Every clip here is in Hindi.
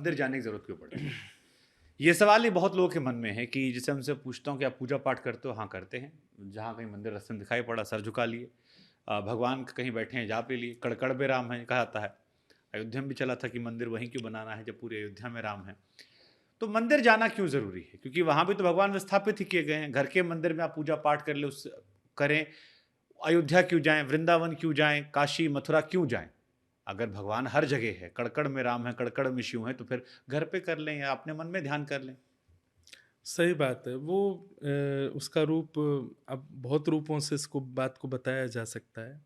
मंदिर जाने की ज़रूरत क्यों पड़ती है? ये सवाल ही बहुत लोगों के मन में है कि जैसे उनसे पूछता हूँ कि आप पूजा पाठ करते हो? हाँ, करते हैं। जहाँ कहीं मंदिर रास्ते में दिखाई पड़ा सर झुका लिए। भगवान कहीं बैठे हैं जा पे लिए, कड़ में राम है कहा जाता है। अयोध्या में भी चला था कि मंदिर वहीं क्यों बनाना है जब पूरी अयोध्या में राम है। तो मंदिर जाना क्यों ज़रूरी है? क्योंकि वहाँ भी तो भगवान विस्थापित ही किए गए हैं। घर के मंदिर में आप पूजा पाठ कर ले उस करें, अयोध्या क्यों जाएँ, वृंदावन क्यों जाएँ, काशी, मथुरा क्यों जाएँ? अगर भगवान हर जगह है, कण-कण में राम है, कण-कण में शिव हैं, तो फिर घर पे कर लें या अपने मन में ध्यान कर लें। सही बात है। वो उसका रूप, अब बहुत रूपों से इसको बात को बताया जा सकता है,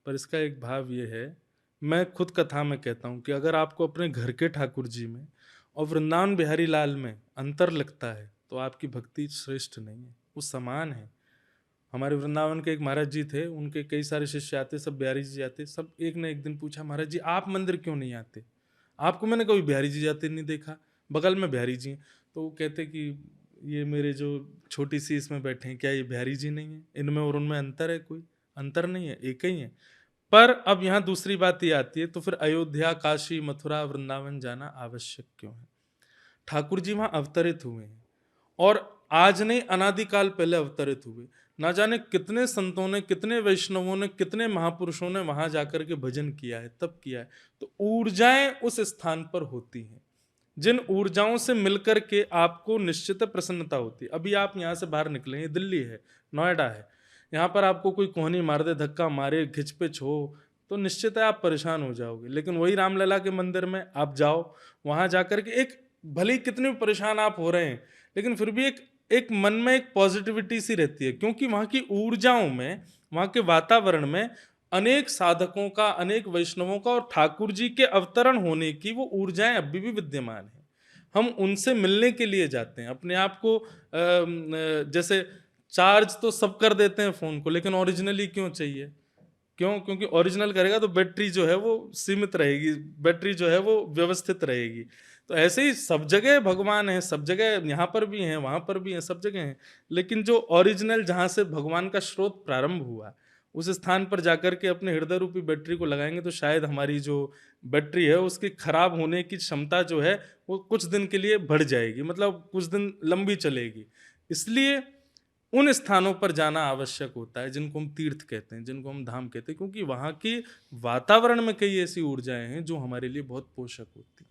पर इसका एक भाव ये है, मैं खुद कथा में कहता हूँ कि अगर आपको अपने घर के ठाकुर जी में और वृंदावन बिहारी लाल में अंतर लगता है, तो आपकी भक्ति श्रेष्ठ नहीं है, वो समान है। हमारे वृंदावन के एक महाराज जी थे, उनके कई सारे शिष्य आते, सब बिहारी जी आते, सब एक ने एक दिन पूछा, महाराज जी आप मंदिर क्यों नहीं आते? आपको मैंने कभी बिहारी जी जाते नहीं देखा, बगल में बिहारी जी हैं। तो वो कहते कि ये मेरे जो छोटी सी इसमें बैठे हैं, क्या ये बिहारी जी नहीं है? इनमें और उनमें अंतर है? कोई अंतर नहीं है, एक ही है। पर अब यहाँ दूसरी बात ये आती है, तो फिर अयोध्या, काशी, मथुरा, वृंदावन जाना आवश्यक क्यों है? ठाकुर जी वहां अवतरित हुए हैं, और आज नहीं, अनादिकाल पहले अवतरित हुए। ना जाने कितने संतों ने, कितने वैष्णवों ने, कितने महापुरुषों ने वहां जाकर के भजन किया है, तब किया है। तो ऊर्जाएं उस स्थान पर होती हैं, जिन ऊर्जाओं से मिलकर के आपको निश्चित प्रसन्नता होती है। अभी आप यहाँ से बाहर निकले, ये दिल्ली है, नोएडा है, यहाँ पर आपको कोई कोहनी मार दे, धक्का मारे, घिचपिच हो, तो निश्चित है आप परेशान हो जाओगे। लेकिन वही रामलला के मंदिर में आप जाओ, वहां जाकर के एक, भले ही कितने भी परेशान आप हो रहे हैं, लेकिन फिर भी एक एक मन में एक पॉजिटिविटी सी रहती है, क्योंकि वहां की ऊर्जाओं में, वहां के वातावरण में अनेक साधकों का, अनेक वैष्णवों का और ठाकुर जी के अवतरण होने की वो ऊर्जाएं अभी भी विद्यमान है। हम उनसे मिलने के लिए जाते हैं, अपने आप को जैसे चार्ज तो सब कर देते हैं फोन को, लेकिन ओरिजिनली क्यों चाहिए? क्यों? क्योंकि ओरिजिनल करेगा तो बैटरी जो है वो सीमित रहेगी, बैटरी जो है वो व्यवस्थित रहेगी। तो ऐसे ही सब जगह भगवान है, सब जगह, यहाँ पर भी हैं, वहां पर भी हैं, सब जगह हैं। लेकिन जो ओरिजिनल, जहां से भगवान का स्रोत प्रारंभ हुआ, उस स्थान पर जाकर के अपने हृदय रूपी बैटरी को लगाएंगे, तो शायद हमारी जो बैटरी है उसकी खराब होने की क्षमता जो है वो कुछ दिन के लिए बढ़ जाएगी, मतलब कुछ दिन लंबी चलेगी। इसलिए उन स्थानों पर जाना आवश्यक होता है जिनको हम तीर्थ कहते हैं, जिनको हम धाम कहते हैं, क्योंकि वहां की वातावरण में कई ऐसी ऊर्जाएं हैं जो हमारे लिए बहुत पोषक होती हैं।